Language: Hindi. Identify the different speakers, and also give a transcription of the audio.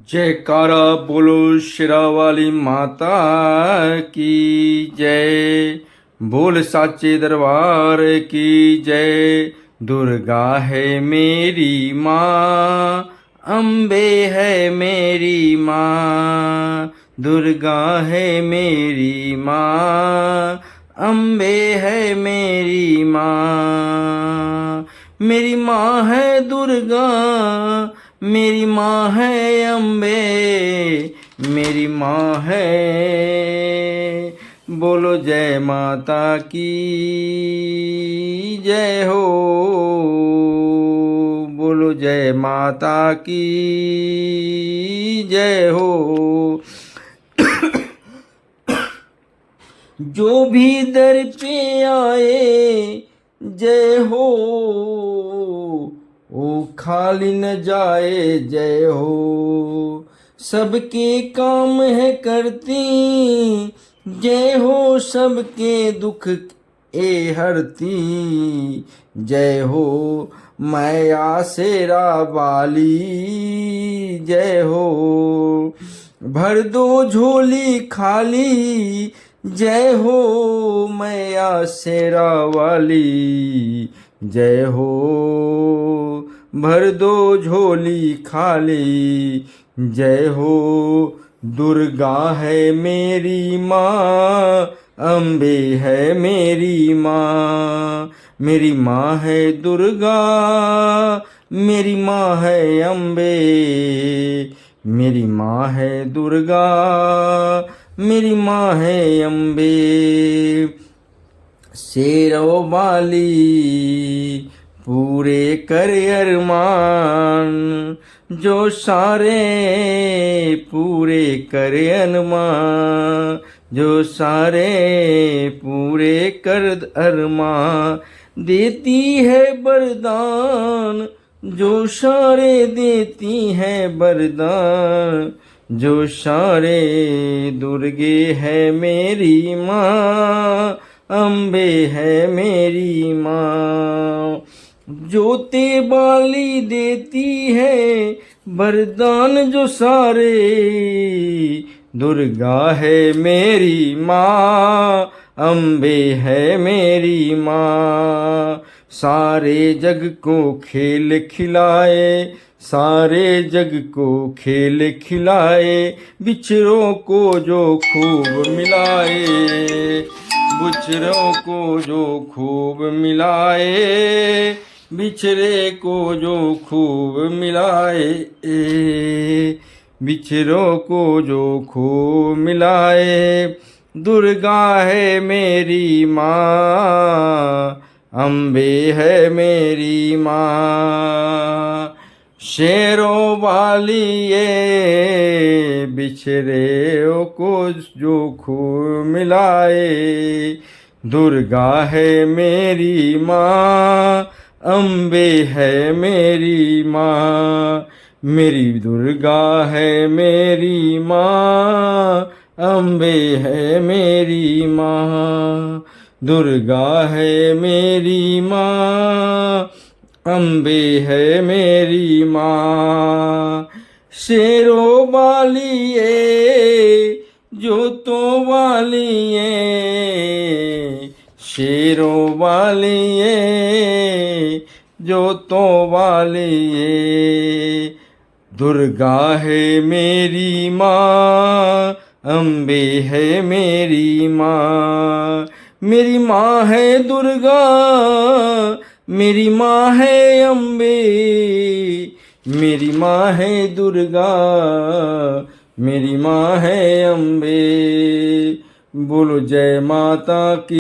Speaker 1: जयकारा बोलो शेरा वाली माता की जय। बोल साचे दरबार की जय। दुर्गा है मेरी माँ, अम्बे है मेरी माँ। दुर्गा है मेरी माँ, अम्बे है मेरी माँ। मेरी माँ है दुर्गा, मेरी माँ है अम्बे, मेरी माँ है। बोलो जय माता की जय हो। बोलो जय माता की जय हो। जो भी दर पे आए जय हो, ओ खाली न जाए जय हो। सबके काम है करती जय हो, सबके दुख ए हरती जय हो। मैया शेरा वाली जय हो। भर दो झोली खाली जय हो, मैया शेरा वाली जय हो। भर दो झोली खाली जय हो। दुर्गा है मेरी माँ, अम्बे है मेरी माँ। मेरी माँ है दुर्गा, मेरी माँ है अम्बे। मेरी माँ है दुर्गा, मेरी माँ है अम्बे। शेरों वाली पूरे कर अरमान, जो सारे पूरे कर अरमान। जो सारे पूरे कर अरमान, देती है वरदान। जो सारे देती है वरदान, जो सारे दुर्गे है मेरी माँ, अम्बे है मेरी माँ। जोते बाली देती है वरदान जो सारे, दुर्गा है मेरी माँ, अम्बे है मेरी माँ। सारे जग को खेल खिलाए, सारे जग को खेल खिलाए। बिछड़ों को जो खूब मिलाए, बिछड़ों को जो खूब मिलाए। बिछड़े को जो खूब मिलाए, बिछड़ों को जो खूब मिलाए। दुर्गा है मेरी माँ, अम्बे है मेरी माँ। शेरों वाली ये बिछड़े को जो खूब मिलाए। दुर्गा है मेरी माँ, अम्बे है मेरी माँ। मेरी दुर्गा है मेरी माँ, अम्बे है मेरी माँ। दुर्गा है मेरी माँ, अम्बे है मेरी माँ। शेरों वाली ये जोतों वाली ये, शेरों वाली ये जोतों वाली ये। दुर्गा है मेरी माँ, अम्बे है मेरी माँ। मेरी माँ है दुर्गा, मेरी माँ है अम्बे। मेरी माँ है दुर्गा, मेरी माँ है अम्बे। बोलो जय माता की।